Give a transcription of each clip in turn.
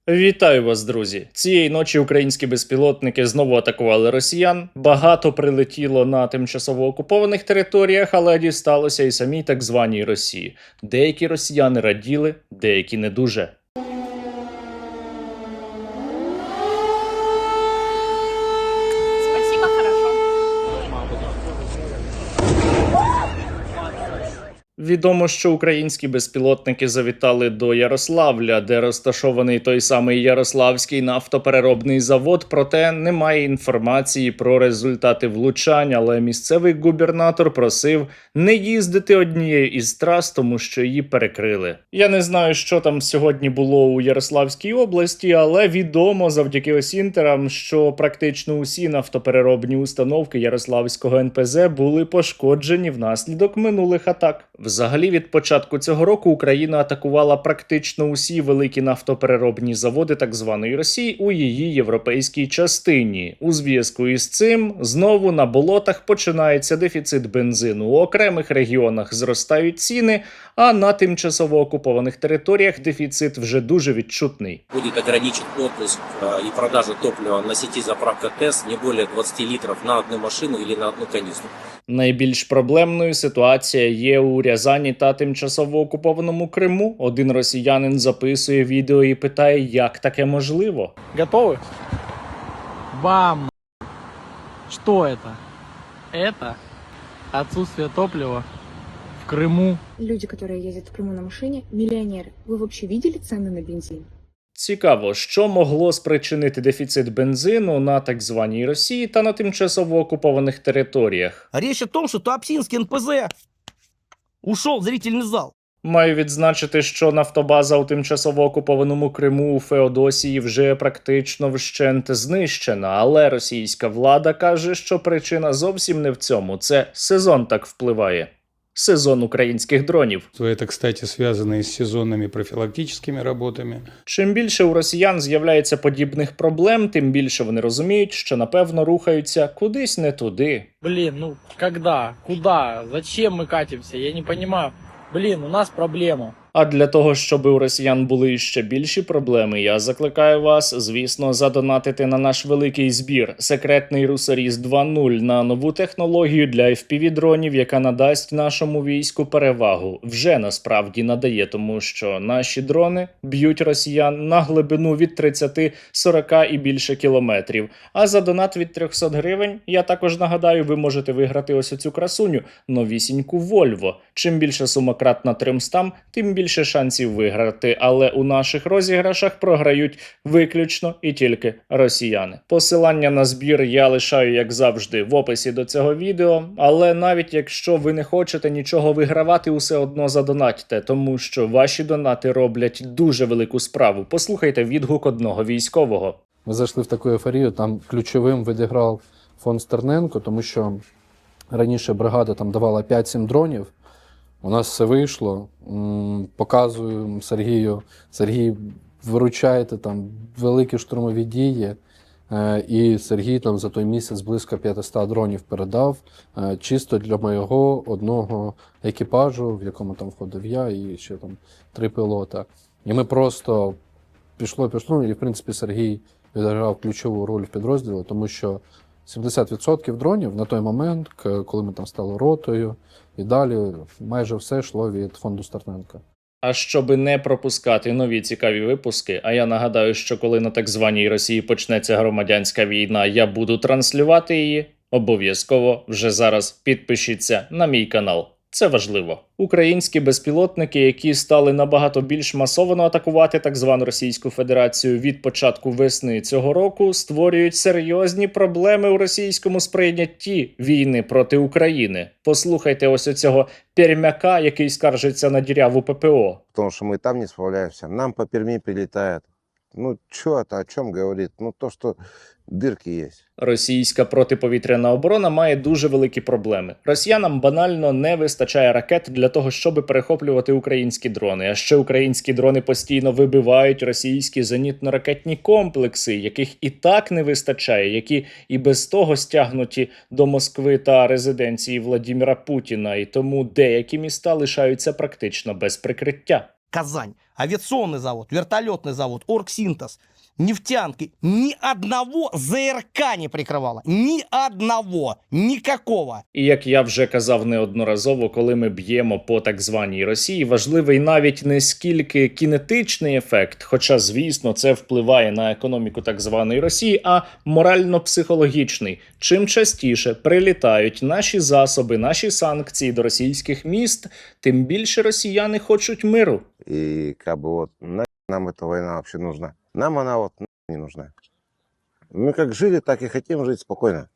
Вітаю вас, друзі! Цієї ночі українські безпілотники знову атакували росіян. Багато прилетіло на тимчасово окупованих територіях, але дісталося і самій так званій Росії. Деякі росіяни раділи, деякі не дуже. Спасибо, хорошо. Відомо, що українські безпілотники завітали до Ярославля, де розташований той самий Ярославський нафтопереробний завод, проте немає інформації про результати влучань, але місцевий губернатор просив не їздити однією із трас, тому що її перекрили. Я не знаю, що там сьогодні було у Ярославській області, але відомо завдяки осінтерам, що практично усі нафтопереробні установки Ярославського НПЗ були пошкоджені внаслідок минулих атак. Взагалі, від початку цього року Україна атакувала практично усі великі нафтопереробні заводи так званої Росії у її європейській частині. У зв'язку із цим знову на болотах починається дефіцит бензину. У окремих регіонах зростають ціни, а на тимчасово окупованих територіях дефіцит вже дуже відчутний. Будет ограничен отпуск и продажа топлива на сети заправка ТЭС не более 20 литров на одну машину или на одну канистру. Найбільш проблемною ситуація є у Рязані та тимчасово окупованому Криму. Один росіянин записує відео і питає, як таке можливо. Готовы? Бам! Что это? Это отсутствие топлива в Крыму. Люди, которые ездят в Крыму на машине, миллионеры. Вы вообще видели цены на бензин? Цікаво, що могло спричинити дефіцит бензину на так званій Росії та на тимчасово окупованих територіях. Речь о том, что Туапсинский НПЗ ушел в зрительный зал. Маю відзначити, що нафтобаза у тимчасово окупованому Криму у Феодосії вже практично вщент знищена, але російська влада каже, що причина зовсім не в цьому. Це сезон так впливає. Сезон українських дронів. Это, кстати, связано и с сезонными профилактическими работами. Чим більше у росіян з'являється подібних проблем, тим більше вони розуміють, що, напевно, рухаються кудись не туди. Блин, ну когда? Куда? Зачем мы катимся? Я не понимаю. Блин, у нас проблема. А для того, щоб у росіян були ще більші проблеми, я закликаю вас, звісно, задонатити на наш великий збір «Секретний Русоріз 2.0» на нову технологію для FPV-дронів, яка надасть нашому війську перевагу. Вже насправді надає, тому що наші дрони б'ють росіян на глибину від 30, 40 і більше кілометрів. А за донат від 300 гривень, я також нагадаю, ви можете виграти ось оцю красуню – новісіньку Volvo. Чим більше сума кратна 300, тим більше шансів виграти, але у наших розіграшах програють виключно і тільки росіяни. Посилання на збір я лишаю, як завжди, в описі до цього відео, але навіть якщо ви не хочете нічого вигравати, усе одно задонатьте, тому що ваші донати роблять дуже велику справу. Послухайте відгук одного військового. Ми зайшли в таку ейфорію, там ключовим відіграв фон Стерненко, тому що раніше бригада там давала 5-7 дронів, у нас все вийшло, показую Сергію, Сергій, виручаєте там великі штурмові дії, і Сергій там за той місяць близько 500 дронів передав, чисто для моєго одного екіпажу, в якому там входив я і ще там 3 пілота. І ми просто пішло, і в принципі Сергій відіграв ключову роль в підрозділі, тому що 70% дронів на той момент, коли ми там стали ротою, і далі майже все йшло від фонду Стерненка. А щоби не пропускати нові цікаві випуски, а я нагадаю, що коли на так званій Росії почнеться громадянська війна, я буду транслювати її, обов'язково вже зараз підпишіться на мій канал. Це важливо. Українські безпілотники, які стали набагато більш масово атакувати так звану Російську Федерацію від початку весни цього року, створюють серйозні проблеми у російському сприйнятті війни проти України. Послухайте ось оцього Пермяка, який скаржиться на діряву ППО. Потому что мы там не справляемся, нам по Перми прилетает. Ну, что это, о чем говорит? Ну, то, что дырки есть. Російська протиповітряна оборона має дуже великі проблеми. Росіянам банально не вистачає ракет для того, щоб перехоплювати українські дрони. А ще українські дрони постійно вибивають російські зенітно-ракетні комплекси, яких і так не вистачає, які і без того стягнуті до Москви та резиденції Владимира Путіна. І тому деякі міста лишаються практично без прикриття. Казань. авиационный завод, вертолетный завод, Оргсинтез, нефтянки. Ни одного ЗРК не прикрывало. Ни одного. Никакого. І як я вже казав неодноразово, коли ми б'ємо по так званій Росії, важливий навіть не скільки кінетичний ефект, хоча, звісно, це впливає на економіку так званої Росії, а морально-психологічний. Чим частіше прилітають наші засоби, наші санкції до російських міст, тим більше росіяни хочуть миру. И как бы вот нам эта война вообще нужна. Нам она вот не нужна. Мы как жили, так и хотим жить спокойно.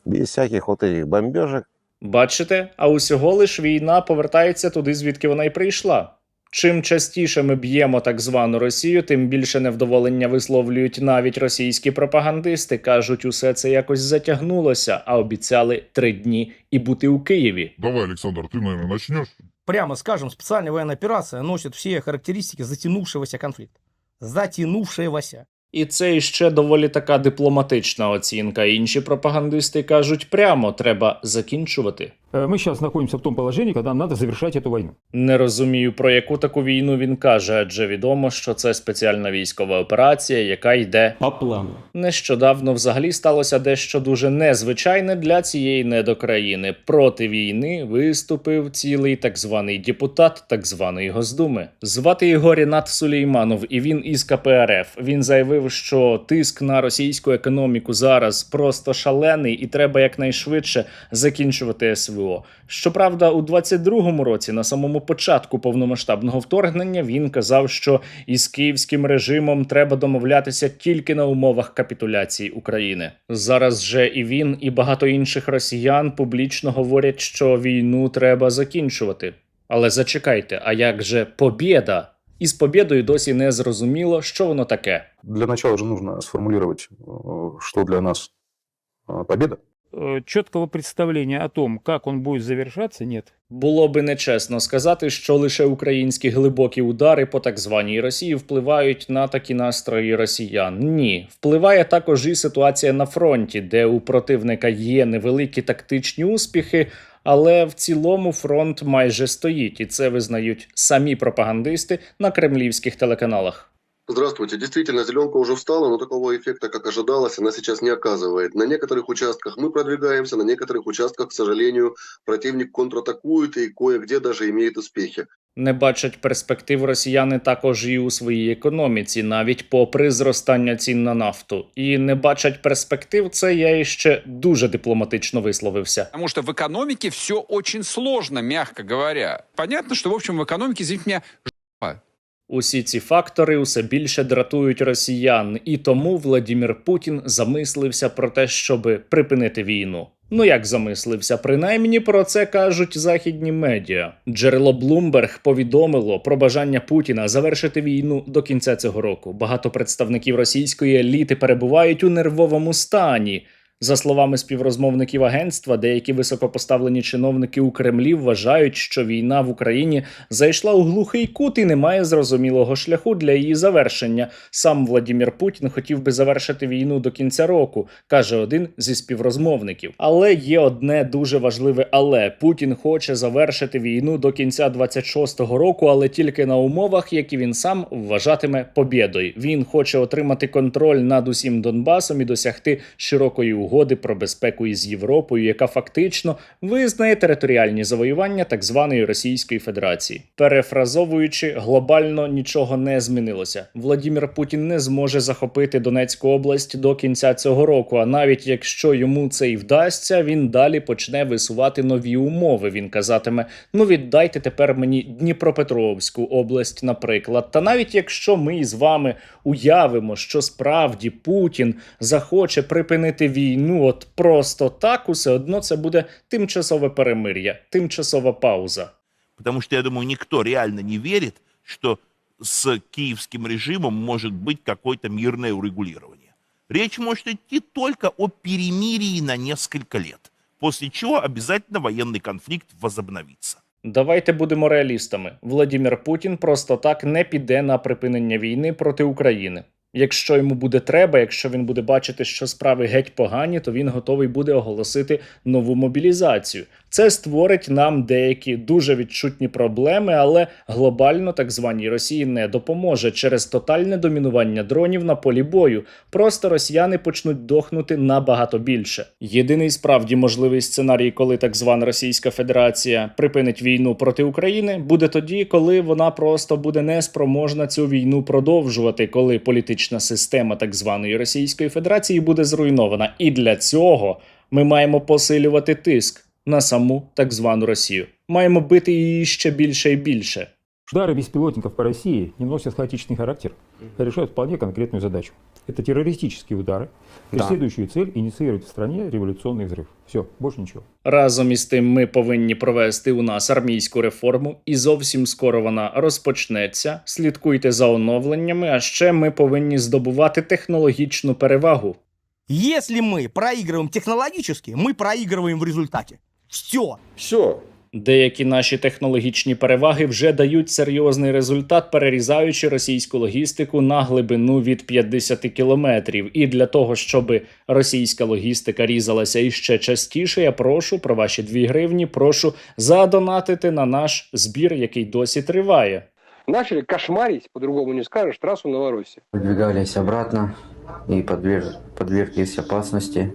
Без всяких вот этих бомбежек. Бачите? А усього лиш війна повертається туди, звідки вона й прийшла. Чим частіше ми б'ємо так звану Росію, тим більше невдоволення висловлюють навіть російські пропагандисти. Кажуть, усе це якось затягнулося, а обіцяли 3 дні і бути у Києві. Давай, Александр, ты, наверное, начнешь? Прямо скажем, специальная военная операция носит все характеристики затянувшегося конфликта. Затянувшегося. І це іще доволі така дипломатична оцінка. Інші пропагандисти кажуть прямо, треба закінчувати. Мы сейчас находимся в том положении, когда надо завершать эту войну. Не розумію, про яку таку війну він каже, адже відомо, що це спеціальна військова операція, яка йде По плану. Нещодавно взагалі сталося дещо дуже незвичайне для цієї недокраїни. Проти війни виступив цілий так званий депутат так званої Госдуми. Звати його Рінат Сулейманов, і він із КПРФ. Він заявив, що тиск на російську економіку зараз просто шалений і треба якнайшвидше закінчувати СВО. Щоправда, у 22-му році, на самому початку повномасштабного вторгнення, він казав, що із київським режимом треба домовлятися тільки на умовах капітуляції України. Зараз же і він, і багато інших росіян публічно говорять, що війну треба закінчувати. Але зачекайте, а як же побєда? І з побєдою досі не зрозуміло, що воно таке. Для начала же нужно сформулировать, что для нас победа. Четкого представления о том, как он будет завершаться, нет. Було би нечесно сказати, що лише українські глибокі удари по так званій Росії впливають на такі настрої росіян. Ні. Впливає також і ситуація на фронті, де у противника є невеликі тактичні успіхи, але в цілому фронт майже стоїть, і це визнають самі пропагандисти на кремлівських телеканалах. Здравствуйте. Действительно, зеленка уже встала, но такого эффекта, как ожидалось, она сейчас не оказывает. На некоторых участках мы продвигаемся, на некоторых участках, к сожалению, противник контратакует и кое-где даже имеет успехи. Не бачать перспектив росіяни також і у своїй економіці, навіть попри зростання цін на нафту. І не бачать перспектив, це я іще дуже дипломатично висловився. Потому что в экономике все очень сложно, мягко говоря. Понятно, что, в общем, в экономике, извините меня, жопа. Усі ці фактори усе більше дратують росіян, і тому Владимир Путін замислився про те, щоби припинити війну. Ну як замислився? Принаймні про це кажуть західні медіа. Джерело Bloomberg повідомило про бажання Путіна завершити війну до кінця цього року. Багато представників російської еліти перебувають у нервовому стані. За словами співрозмовників агентства, деякі високопоставлені чиновники у Кремлі вважають, що війна в Україні зайшла у глухий кут і немає зрозумілого шляху для її завершення. Сам Владимир Путін хотів би завершити війну до кінця року, каже один зі співрозмовників. Але є одне дуже важливе але. Путін хоче завершити війну до кінця 26-го року, але тільки на умовах, які він сам вважатиме побєдою. Він хоче отримати контроль над усім Донбасом і досягти широкої угоди про безпеку із Європою, яка фактично визнає територіальні завоювання так званої Російської Федерації. Перефразовуючи, глобально нічого не змінилося. Владимир Путін не зможе захопити Донецьку область до кінця цього року, а навіть якщо йому це і вдасться, він далі почне висувати нові умови. Він казатиме, ну віддайте тепер мені Дніпропетровську область, наприклад. Та навіть якщо ми із вами уявимо, що справді Путін захоче припинити війну, от просто так, усе одно це буде тимчасове перемир'я, тимчасова пауза. Потому что, я думаю, никто реально не верит, что с киевским режимом может быть какое-то мирное урегулирование. Речь может идти только о перемирии на несколько лет, после чего обязательно военный конфликт возобновится. Давайте будемо реалістами. Владимир Путін просто так не піде на припинення війни проти України. Якщо йому буде треба, якщо він буде бачити, що справи геть погані, то він готовий буде оголосити нову мобілізацію. Це створить нам деякі дуже відчутні проблеми, але глобально так званій Росії не допоможе через тотальне домінування дронів на полі бою. Просто росіяни почнуть дохнути набагато більше. Єдиний справді можливий сценарій, коли так звана Російська Федерація припинить війну проти України, буде тоді, коли вона просто буде неспроможна цю війну продовжувати, коли політична система так званої Російської Федерації буде зруйнована. І для цього ми маємо посилювати тиск на саму так звану Росію. Маємо бити її ще більше і більше. Удары беспилотников по России не носят хаотичный характер, а решают вполне конкретную задачу. Это террористические удары, преследующие цель инициировать в стране революционный взрыв. Все, больше ничего. Разом із тим ми повинні провести у нас армійську реформу, і зовсім скоро вона розпочнеться. Слідкуйте за оновленнями, а ще ми повинні здобувати технологічну перевагу. Если мы проигрываем технологически, мы проигрываем в результате. Все. Все. Деякі наші технологічні переваги вже дають серйозний результат, перерізаючи російську логістику на глибину від 50 кілометрів. І для того, щоб російська логістика різалася іще частіше, я прошу про ваші 2 гривні, прошу задонатити на наш збір, який досі триває. Начали кошмарить, по-другому не скажешь, трассу Новороссия. Выдвигались обратно и подверглись опасности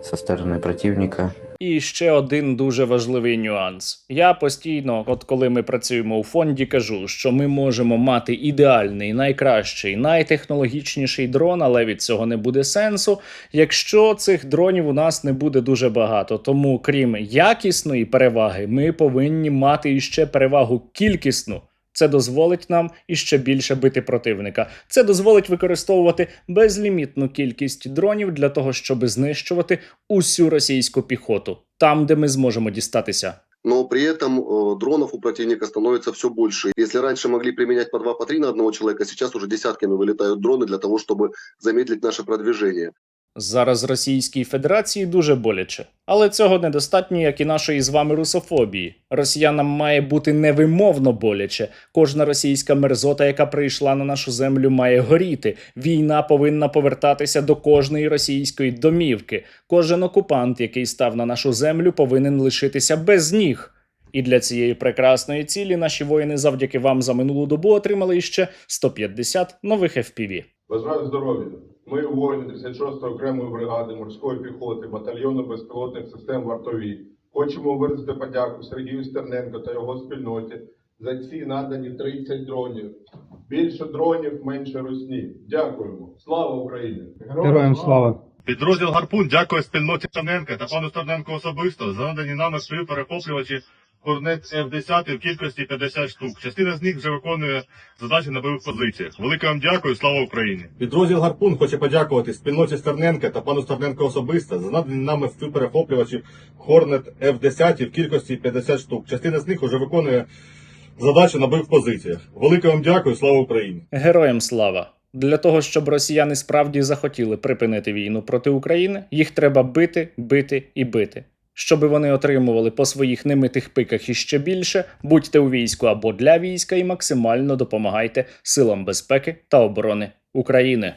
со стороны противника. І ще один дуже важливий нюанс. Я постійно, от коли ми працюємо у фонді, кажу, що ми можемо мати ідеальний, найкращий, найтехнологічніший дрон, але від цього не буде сенсу, якщо цих дронів у нас не буде дуже багато. Тому, крім якісної переваги, ми повинні мати іще перевагу кількісну. Це дозволить нам іще більше бити противника. Це дозволить використовувати безлімітну кількість дронів для того, щоб знищувати усю російську піхоту. Там, де ми зможемо дістатися. Но при этом дронов у противника становится все больше. Если раньше могли применять по 2-3 на одного человека, сейчас уже десятками вылетают дроны для того, чтобы замедлить наше продвижение. Зараз Російській Федерації дуже боляче. Але цього недостатньо, як і нашої з вами русофобії. Росіянам має бути невимовно боляче. Кожна російська мерзота, яка прийшла на нашу землю, має горіти. Війна повинна повертатися до кожної російської домівки. Кожен окупант, який став на нашу землю, повинен лишитися без ніг. І для цієї прекрасної цілі наші воїни завдяки вам за минулу добу отримали іще 150 нових FPV. Бажаю здоров'я. Ми воїни 36-ї окремої бригади морської піхоти, батальйону безпілотних систем «Вартові». Хочемо виразити подяку Сергію Стерненко та його спільноті за ці надані 30 дронів. Більше дронів, менше русні. Дякуємо. Слава Україні! Героям слава! Підрозділ «Гарпун» дякує спільноті Стерненка та пану Стерненко особисто за надані нами свої перехоплювачі Hornet F-10 в кількості 50 штук. Частина з них вже виконує задачі на бойових позиціях. Велике вам дякую, слава Україні! Підрозділ «Гарпун» хоче подякувати спільноті Стерненка та пану Стерненко особисто за надані нами перехоплювачі Hornet F-10 в кількості 50 штук. Частина з них вже виконує задачі на бойових позиціях. Велике вам дякую, слава Україні! Героям слава! Для того, щоб росіяни справді захотіли припинити війну проти України, їх треба бити, бити і бити. Щоби вони отримували по своїх немитих пиках іще більше, будьте у війську або для війська і максимально допомагайте силам безпеки та оборони України.